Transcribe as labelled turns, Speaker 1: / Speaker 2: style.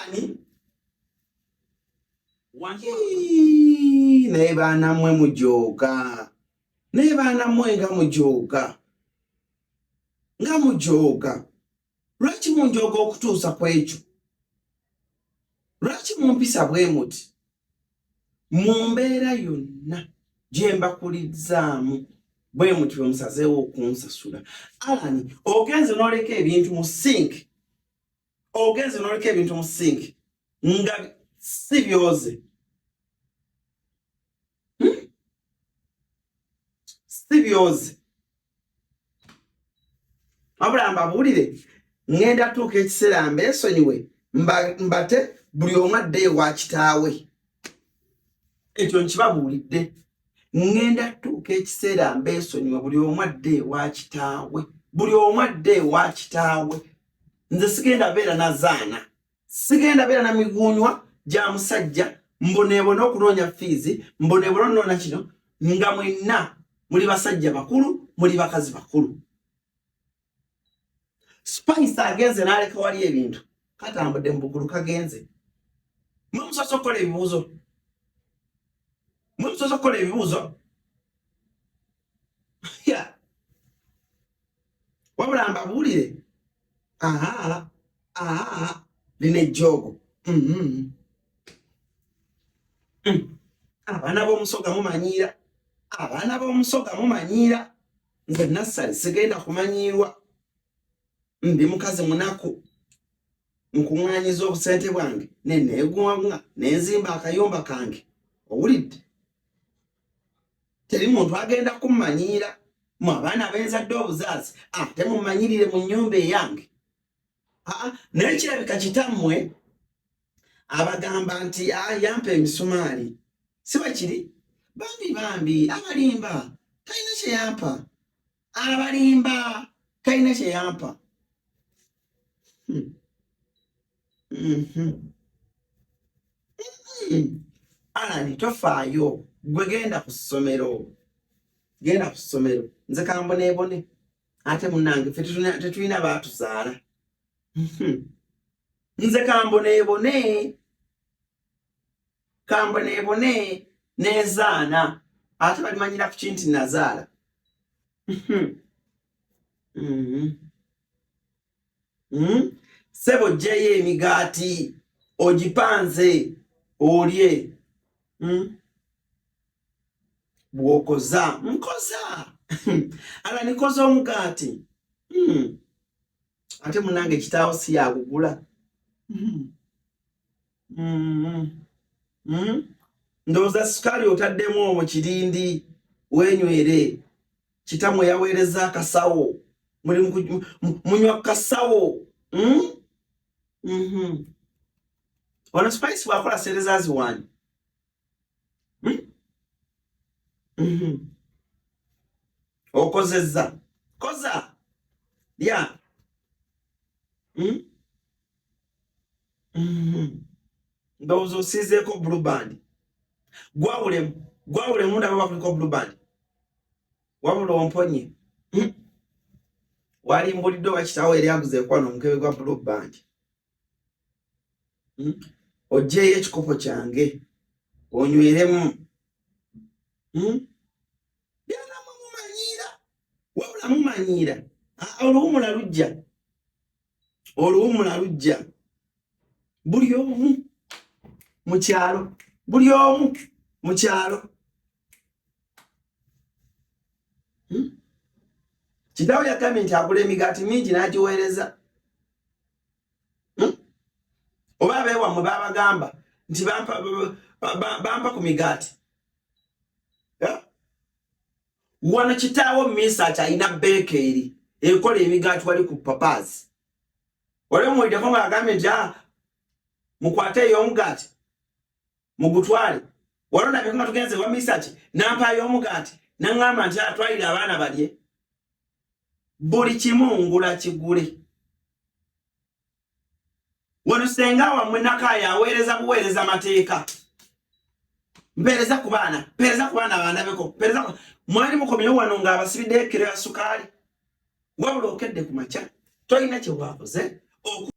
Speaker 1: Alani naye baana mmwe mujooga. Naye baana mmwe nga mujooga. Nga mujooga. Lwaki munjooga okutuusa ku ekyo? Lwaki mumpisa bwe muti? Mu mbeera yonna gye mbakulizzaamu bwe muti bwe musazeewo okunsasula. Alani, ogenze n'oleka ebintu mu sink. Ogenze n'oleka ebintu mu sink nga si byoze. Si byoze. Wabula mbabuulire, ngenda tuuka ekiseera mbeesonyiwe mbate buli omu adde ewa kitaawe. Ekyo nkibabuulidde. Ngenda tuuka ekiseera mbeesonyiwe buli omu adde ewa kitaawe. Buli omu adde ewa kitaawe. Nze sigenda beera na zaana. Sigenda beera na miguunywa gya musajja. Mboneebona okunoonya fiizi. Mboneebona okunoonya kino. Nga mwenna muli basajja bakulu, muli bakazi bakulu. Spice agenze n'aleka wali ebintu. Katambudde mu bugulu kagenze. Mwe musoose okukola ebibuuzo. Mwe musoose okukola ebibuuzo. Wabula mbabuulire. Lina ejjoogo. Abaana b'omusoga mumanyiira. Abaana b'omusoga mumanyiira. Nze nassali sigenda kumanyiirwa. Ndi mukazi munaku. Nkuŋŋaanyiza obusente bwange. Neneeguŋŋa nenzimba akayumba kange. Owulidde? Teri muntu agenda kummanyiira. Mu abaana benzadde obuzaazi. Ate mumanyirire mu nnyumba eyange. Naye kirabika kitammwe abagamba nti yampa emisumaali. Si bwe kiri? Bambi abalimba talina kye yampa. Abalimba talina kye yampa. Alani tofaayo. Gwe genda ku ssomero. Genda ku ssomero. Nze kamboneebone. Ate munnange ffe tetulina baatuzaala. Nze kamboneebone. Kamboneebone nezaana. Ate balimanyira ku kinti nazaala. Sebo gyeyo emigaati. Ogipanze. Olye. Bw'okoza. Nkoza. Alani koza omugaati. Ate munange kitaawo si yagugula. Ndowooza sukaali otaddemu omwo kirindi weenywere. Kitamwe yaweereza akasawo. Munywa kasawo. Ono Spice bw'akola serezazi wani. Okozezza. Koza. Lya. Ndowooza osiizeeko blue band. Gwawulemu ndaba bakuliko blue band. Wabula omponye. Wali mbulidde oba kitaawo eri aguzeeko wano omukebe gwa blue band. Oggyeeyo ekikopo kyange. Onyweremu. Byana mumanyiira. Wabula mumanyiira. Oluwumula lujja. Oluwumula lujja. Buli omu mu kyalo. Buli omu mu kyalo. Kitaawo yagambye nti agula emigaati mingi n'agiweereza. Oba abeewammwe babagamba nti bampa ku migaati. Wano kitaawo Misaaki alina beekeri ekola emigaati wali ku Papazi. Wali omuwuliddeko ng'agambye nti mukwate ey'omugaati mugutwale. Wali olabye nga tugenze wa Misaaki n'ampa ey'omugaati n'aŋŋamba nti atwalire abaana balye. Buli kimu ngula kigule. Wano senga wammwe Nakaaya aweereza buweereza mateeka. Mpeereza ku baana. Mpeereza ku baana bandabeko. Mpeereza mwali mukomyewo wano ng'abasibidde ekiro ya sukaali. Wabula okedde ku makya. Tolina kye waakoze.